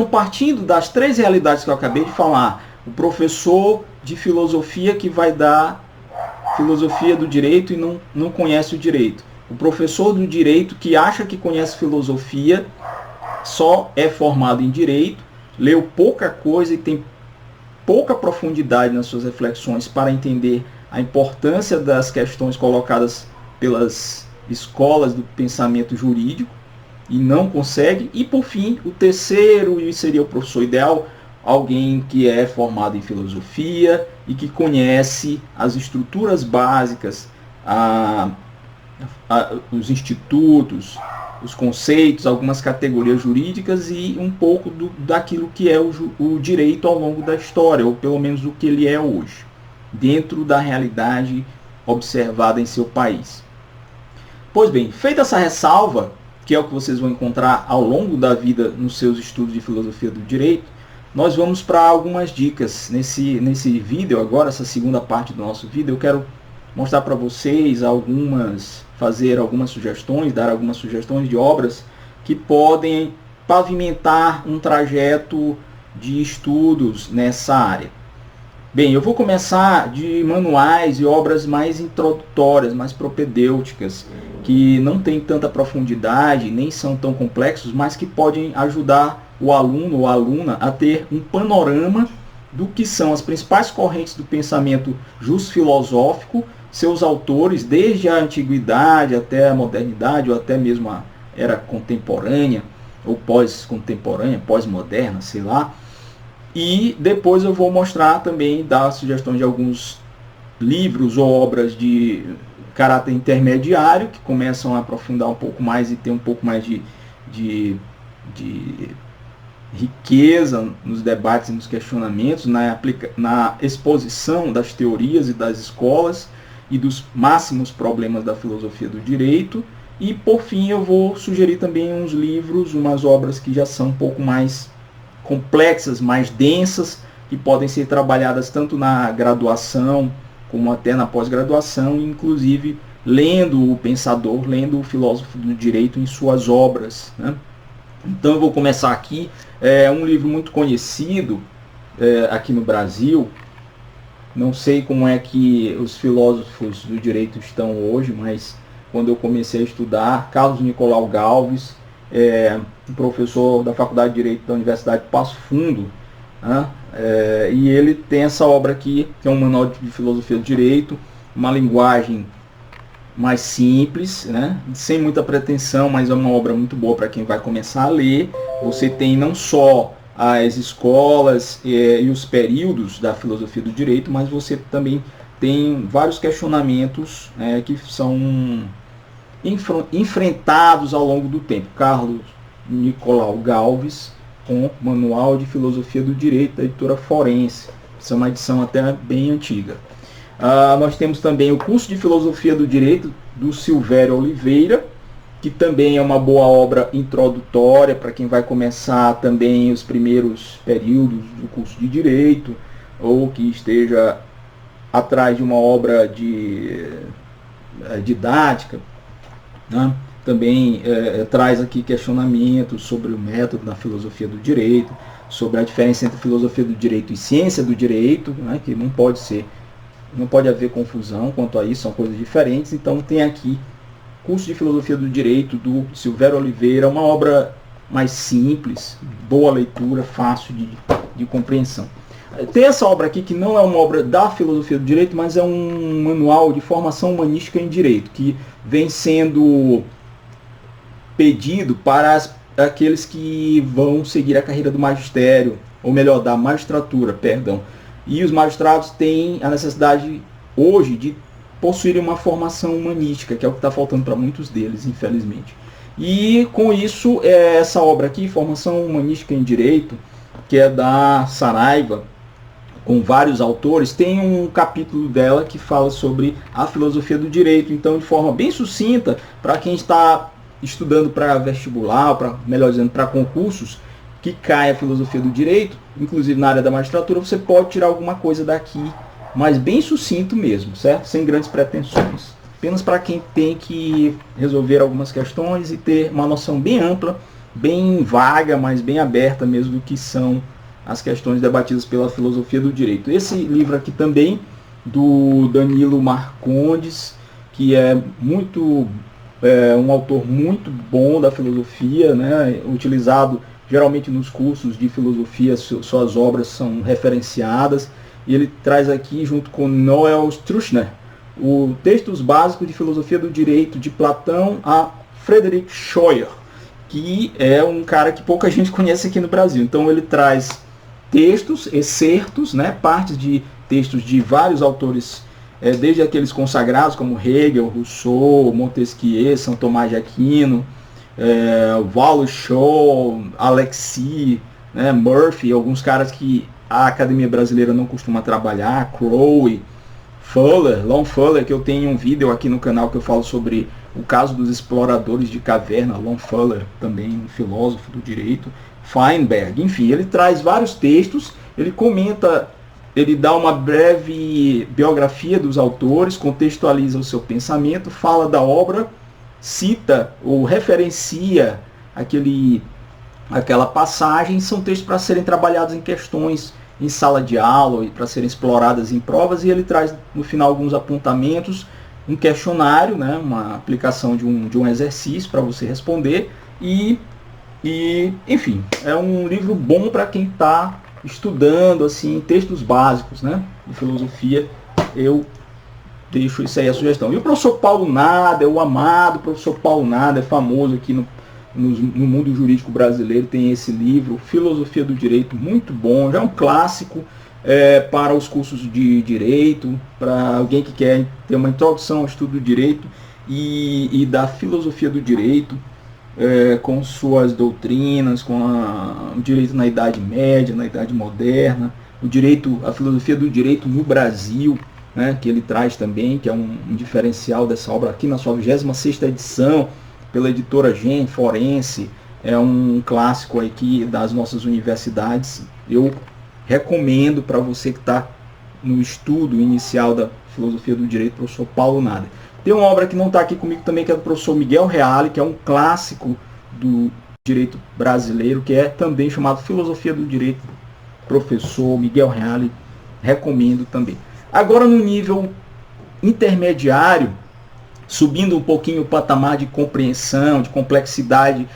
partindo das três realidades que eu acabei de falar, o professor de filosofia que vai dar filosofia do direito e não conhece o direito. O professor do direito que acha que conhece filosofia, só é formado em direito, leu pouca coisa e tem pouca profundidade nas suas reflexões para entender a importância das questões colocadas pelas escolas do pensamento jurídico e não consegue. E por fim, o terceiro, e seria o professor ideal, alguém que é formado em filosofia e que conhece as estruturas básicas, os institutos, os conceitos, algumas categorias jurídicas e um pouco daquilo que é o direito ao longo da história, ou pelo menos do que ele é hoje, dentro da realidade observada em seu país. Pois bem, feita essa ressalva, que é o que vocês vão encontrar ao longo da vida nos seus estudos de filosofia do direito, nós vamos para algumas dicas. Nesse vídeo agora, essa segunda parte do nosso vídeo, eu quero mostrar para vocês fazer algumas sugestões, dar algumas sugestões de obras que podem pavimentar um trajeto de estudos nessa área. Bem, eu vou começar de manuais e obras mais introdutórias, mais propedêuticas, que não têm tanta profundidade, nem são tão complexos, mas que podem ajudar o aluno ou a aluna a ter um panorama do que são as principais correntes do pensamento just-filosófico, seus autores, desde a antiguidade até a modernidade, ou até mesmo a era contemporânea, ou pós-contemporânea, pós-moderna, sei lá. E depois eu vou mostrar também, dar sugestões de alguns livros ou obras de caráter intermediário, que começam a aprofundar um pouco mais e ter um pouco mais de riqueza nos debates e nos questionamentos, na exposição das teorias e das escolas e dos máximos problemas da filosofia do direito. E por fim eu vou sugerir também uns livros, umas obras que já são um pouco mais complexas, mais densas, que podem ser trabalhadas tanto na graduação como até na pós-graduação, inclusive lendo o pensador, lendo o filósofo do direito em suas obras, né? Então eu vou começar aqui, um livro muito conhecido aqui no Brasil. Não sei como é que os filósofos do direito estão hoje, mas quando eu comecei a estudar, Carlos Nicolau Galves, um professor da Faculdade de Direito da Universidade de Passo Fundo, né? E ele tem essa obra aqui, que é um manual de filosofia do direito, uma linguagem mais simples, né? Sem muita pretensão, mas é uma obra muito boa para quem vai começar a ler. Você tem não só as escolas e os períodos da filosofia do direito, mas você também tem vários questionamentos que são enfrentados ao longo do tempo. Carlos Nicolau Galves, com Manual de Filosofia do Direito, da editora Forense. Essa é uma edição até bem antiga. Nós temos também o curso de Filosofia do Direito, do Silvério Oliveira, que também é uma boa obra introdutória para quem vai começar também os primeiros períodos do curso de Direito, ou que esteja atrás de uma obra didática, né? Também traz aqui questionamentos sobre o método da filosofia do direito, sobre a diferença entre filosofia do direito e ciência do direito, né? Que não pode haver confusão quanto a isso, são coisas diferentes. Então tem aqui Curso de Filosofia do Direito, do Silvério Oliveira, uma obra mais simples, boa leitura, fácil de compreensão. Tem essa obra aqui que não é uma obra da filosofia do direito, mas é um manual de formação humanística em direito, que vem sendo pedido para aqueles que vão seguir a carreira do magistério, ou melhor, da magistratura, perdão. E os magistrados têm a necessidade hoje de possuírem uma formação humanística, que é o que está faltando para muitos deles, infelizmente. E com isso, essa obra aqui, Formação Humanística em Direito, que é da Saraiva, com vários autores, tem um capítulo dela que fala sobre a filosofia do direito. Então, de forma bem sucinta, para quem está estudando para vestibular, melhor dizendo, para concursos, que cai a filosofia do direito, inclusive na área da magistratura, você pode tirar alguma coisa daqui, mas bem sucinto mesmo, certo? Sem grandes pretensões. Apenas para quem tem que resolver algumas questões e ter uma noção bem ampla bem vaga, mas bem aberta mesmo do que são as questões debatidas pela filosofia do direito. Esse livro aqui também, do Danilo Marcondes, que é um autor muito bom da filosofia, né, utilizado geralmente nos cursos de filosofia, suas obras são referenciadas, e ele traz aqui, junto com Noel Stroessner, o Textos Básicos de Filosofia do Direito, de Platão a Friedrich Scheuer, que é um cara que pouca gente conhece aqui no Brasil. Então ele traz textos, excertos, né, partes de textos de vários autores, desde aqueles consagrados como Hegel, Rousseau, Montesquieu, São Tomás de Aquino, Wallace Shaw, Alexis, né, Murphy, alguns caras que a Academia Brasileira não costuma trabalhar, Crowley, Fuller, Lon Fuller, que eu tenho um vídeo aqui no canal que eu falo sobre o caso dos exploradores de caverna, Lon Fuller, também um filósofo do direito, Feinberg, enfim, ele traz vários textos, ele comenta, ele dá uma breve biografia dos autores, contextualiza o seu pensamento, fala da obra, cita ou referencia aquela passagem. São textos para serem trabalhados em questões em sala de aula e para serem exploradas em provas, e ele traz no final alguns apontamentos, um questionário, né, uma aplicação de um exercício para você responder, e enfim, é um livro bom para quem está estudando assim textos básicos, né, de filosofia. Eu deixo isso aí a sugestão. E o professor Paulo Nader, o amado professor Paulo Nader, famoso aqui no mundo jurídico brasileiro, tem esse livro, Filosofia do Direito, muito bom, já é um clássico para os cursos de direito, para alguém que quer ter uma introdução ao estudo do direito e da filosofia do direito, com suas doutrinas, com o direito na Idade Média, na Idade Moderna, a filosofia do direito no Brasil, né, que ele traz também, que é um diferencial dessa obra aqui na sua 26ª edição, pela editora Gen Forense, é um clássico aqui das nossas universidades. Eu recomendo para você que está no estudo inicial da filosofia do direito, professor Paulo Nader. Tem uma obra que não está aqui comigo também, que é do professor Miguel Reale, que é um clássico do direito brasileiro, que é também chamado Filosofia do Direito, professor Miguel Reale, recomendo também. Agora, no nível intermediário, subindo um pouquinho o patamar de compreensão, de complexidade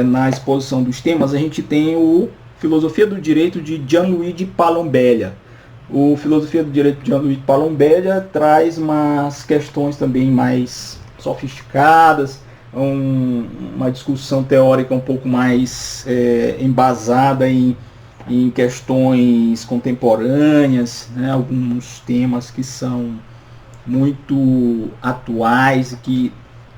na exposição dos temas, a gente tem o Filosofia do Direito de Gianluigi Palombella. O Filosofia do Direito de Gianluigi Palombella traz umas questões também mais sofisticadas, uma discussão teórica um pouco mais embasada em questões contemporâneas, né, alguns temas que são muito atuais e que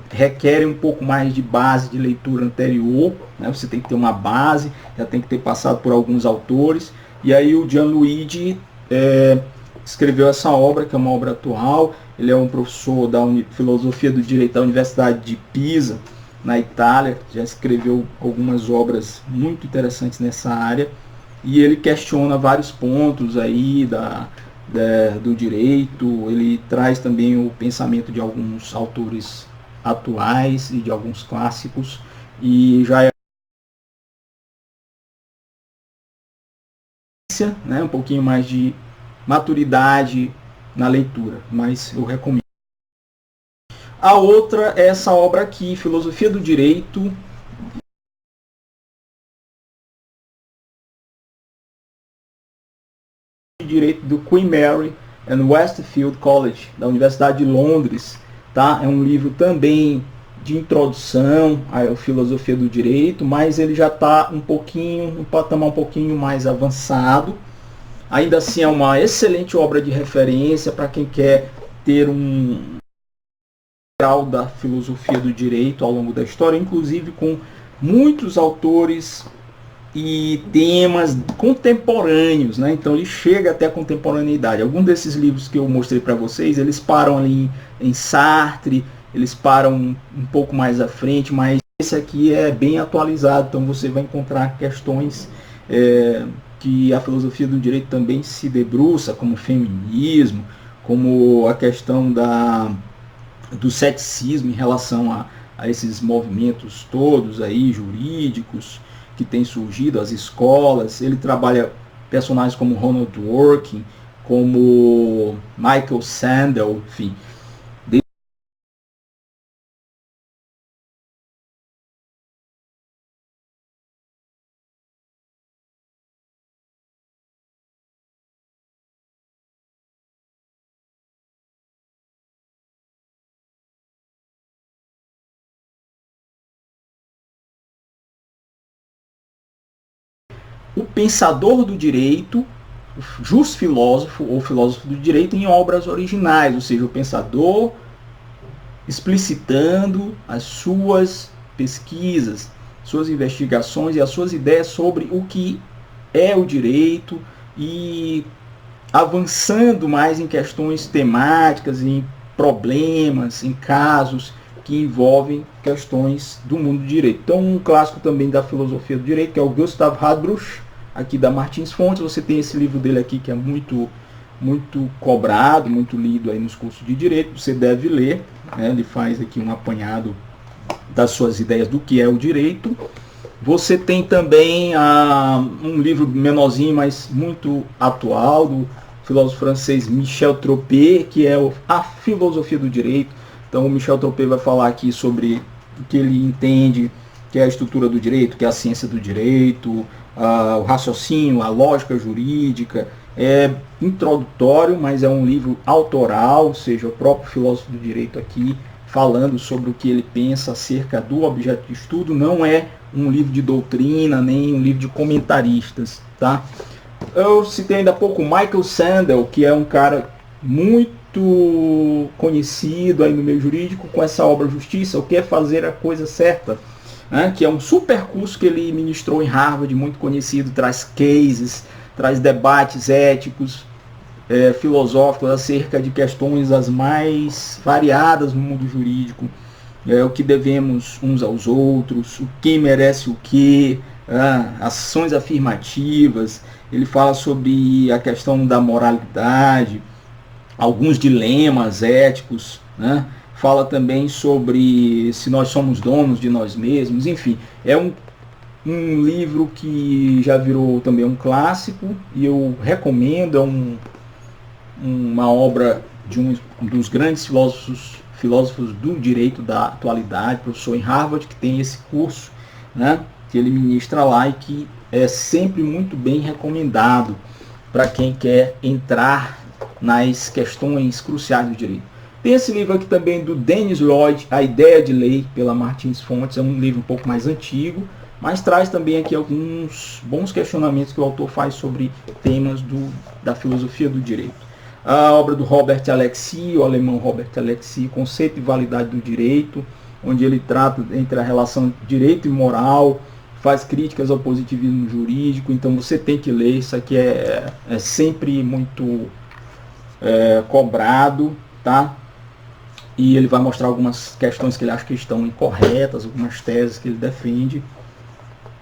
requerem um pouco mais de base de leitura anterior, né? Você tem que ter uma base, já tem que ter passado por alguns autores, e aí o Gianluigi escreveu essa obra, que é uma obra atual. Ele é um professor da Filosofia do Direito da Universidade de Pisa, na Itália, já escreveu algumas obras muito interessantes nessa área, e ele questiona vários pontos aí do direito. Ele traz também o pensamento de alguns autores atuais e de alguns clássicos, e já né, um pouquinho mais de maturidade na leitura, mas eu recomendo. A outra é essa obra aqui, Filosofia do Direito do Queen Mary and Westfield College, da Universidade de Londres, tá? É um livro também de introdução à filosofia do direito, mas ele já está um patamar um pouquinho mais avançado. Ainda assim é uma excelente obra de referência para quem quer ter um grau da filosofia do direito ao longo da história, inclusive com muitos autores e temas contemporâneos, né? Então ele chega até a contemporaneidade. Alguns desses livros que eu mostrei para vocês, eles param ali em Sartre, eles param um pouco mais à frente, mas esse aqui é bem atualizado, então você vai encontrar questões que a filosofia do direito também se debruça, como o feminismo, como a questão do ceticismo em relação a esses movimentos todos aí jurídicos que têm surgido, as escolas. Ele trabalha personagens como Ronald Dworkin, como Michael Sandel, enfim. O pensador do direito, o jus filósofo ou filósofo do direito em obras originais, ou seja, o pensador explicitando as suas pesquisas, suas investigações e as suas ideias sobre o que é o direito e avançando mais em questões temáticas, em problemas, em casos que envolvem questões do mundo do direito. Então, um clássico também da filosofia do direito, que é o Gustav Hadrusch, aqui da Martins Fontes. Você tem esse livro dele aqui, que é muito cobrado, muito lido aí nos cursos de direito. Você deve ler, né? Ele faz aqui um apanhado das suas ideias do que é o direito. Você tem também um livro menorzinho, mas muito atual, do filósofo francês Michel Troppé, que é a filosofia do direito. Então o Michel Troppé vai falar aqui sobre o que ele entende que é a estrutura do direito, que é a ciência do direito, o raciocínio, a lógica jurídica. É introdutório, mas é um livro autoral, ou seja, o próprio filósofo do direito aqui falando sobre o que ele pensa acerca do objeto de estudo. Não é um livro de doutrina, nem um livro de comentaristas, tá? Eu citei ainda há pouco Michael Sandel, que é um cara muito conhecido aí no meio jurídico com essa obra Justiça, o que é fazer a coisa certa, né? Que é um super curso que ele ministrou em Harvard, muito conhecido, traz cases, traz debates éticos, filosóficos acerca de questões as mais variadas no mundo jurídico, o que devemos uns aos outros, o que merece o que, ações afirmativas. Ele fala sobre a questão da moralidade, alguns dilemas éticos, né? Fala também sobre se nós somos donos de nós mesmos. Enfim, é um livro que já virou também um clássico e eu recomendo. É uma obra de um dos grandes filósofos do direito da atualidade, professor em Harvard, que tem esse curso, né, que ele ministra lá e que é sempre muito bem recomendado para quem quer entrar nas questões cruciais do direito. Tem esse livro aqui também do Dennis Lloyd, A Ideia de Lei, pela Martins Fontes. É um livro um pouco mais antigo, mas traz também aqui alguns bons questionamentos que o autor faz sobre temas da filosofia do direito. A obra do Robert Alexy, o alemão Robert Alexy, Conceito e Validade do Direito, onde ele trata entre a relação direito e moral, faz críticas ao positivismo jurídico. Então você tem que ler, isso aqui é sempre muito cobrado, tá? E ele vai mostrar algumas questões que ele acha que estão incorretas, algumas teses que ele defende.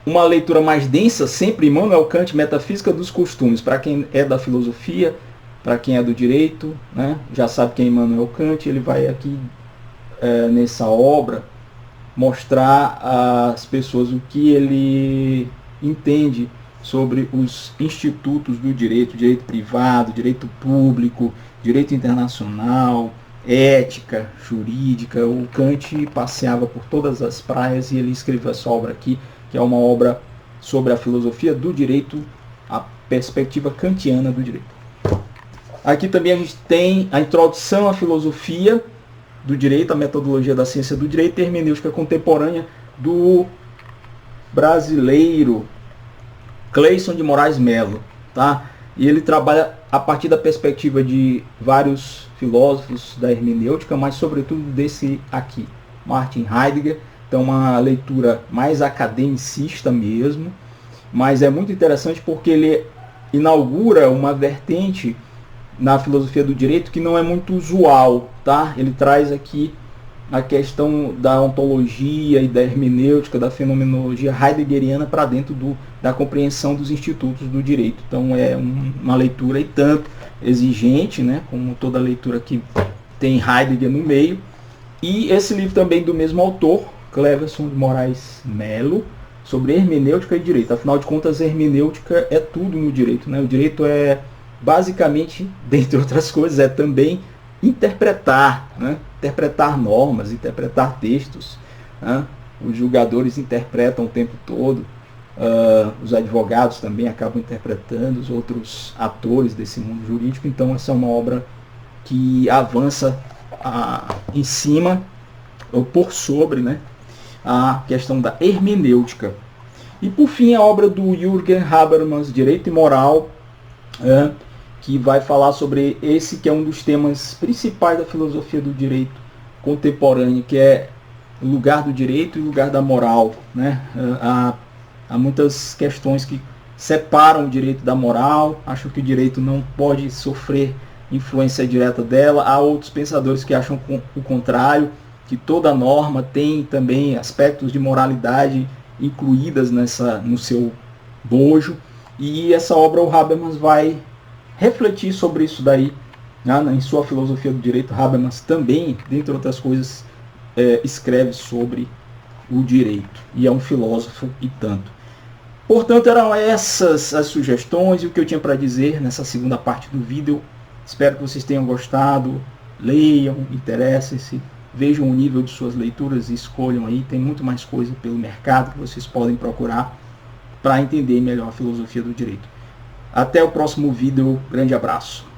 Uma leitura mais densa, sempre Immanuel Kant, Metafísica dos Costumes, para quem é da filosofia, para quem é do direito, né? Já sabe quem é Immanuel Kant. Ele vai aqui, nessa obra, mostrar às pessoas o que ele entende sobre os institutos do direito, direito privado, direito público, direito internacional, ética jurídica. O Kant passeava por todas as praias e ele escreveu essa obra aqui, que é uma obra sobre a filosofia do direito, a perspectiva kantiana do direito. Aqui também a gente tem a introdução à filosofia do direito, a metodologia da ciência do direito e hermenêutica contemporânea do brasileiro Cleison de Moraes Melo, tá? E ele trabalha a partir da perspectiva de vários filósofos da hermenêutica, mas sobretudo desse aqui, Martin Heidegger. Então uma leitura mais academicista mesmo, mas é muito interessante porque ele inaugura uma vertente na filosofia do direito que não é muito usual, tá? Ele traz aqui a questão da ontologia e da hermenêutica, da fenomenologia heideggeriana para dentro da compreensão dos institutos do direito. Então é uma leitura e tanto exigente, né, como toda leitura que tem Heidegger no meio, E esse livro também do mesmo autor, Cleverson de Moraes Melo, sobre hermenêutica e direito. Afinal de contas, hermenêutica é tudo no direito, né? O direito é basicamente, dentre outras coisas, é também interpretar, né? Interpretar normas, interpretar textos, né? Os julgadores interpretam o tempo todo, os advogados também acabam interpretando, os outros atores desse mundo jurídico. Então essa é uma obra que avança em cima, ou por sobre, né, a questão da hermenêutica. E por fim a obra do Jürgen Habermas, Direito e Moral, que vai falar sobre esse que é um dos temas principais da filosofia do direito contemporâneo, que é o lugar do direito e o lugar da moral, né? Há muitas questões que separam o direito da moral, acham que o direito não pode sofrer influência direta dela. Há outros pensadores que acham o contrário, que toda norma tem também aspectos de moralidade incluídas no seu bojo. E essa obra o Habermas vai refletir sobre isso daí, né? Em sua filosofia do direito, Habermas também, dentre outras coisas, escreve sobre o direito, e é um filósofo e tanto. Portanto, eram essas as sugestões e o que eu tinha para dizer nessa segunda parte do vídeo. Espero que vocês tenham gostado. Leiam, interessem-se, vejam o nível de suas leituras e escolham aí. Tem muito mais coisa pelo mercado que vocês podem procurar para entender melhor a filosofia do direito. Até o próximo vídeo. Grande abraço.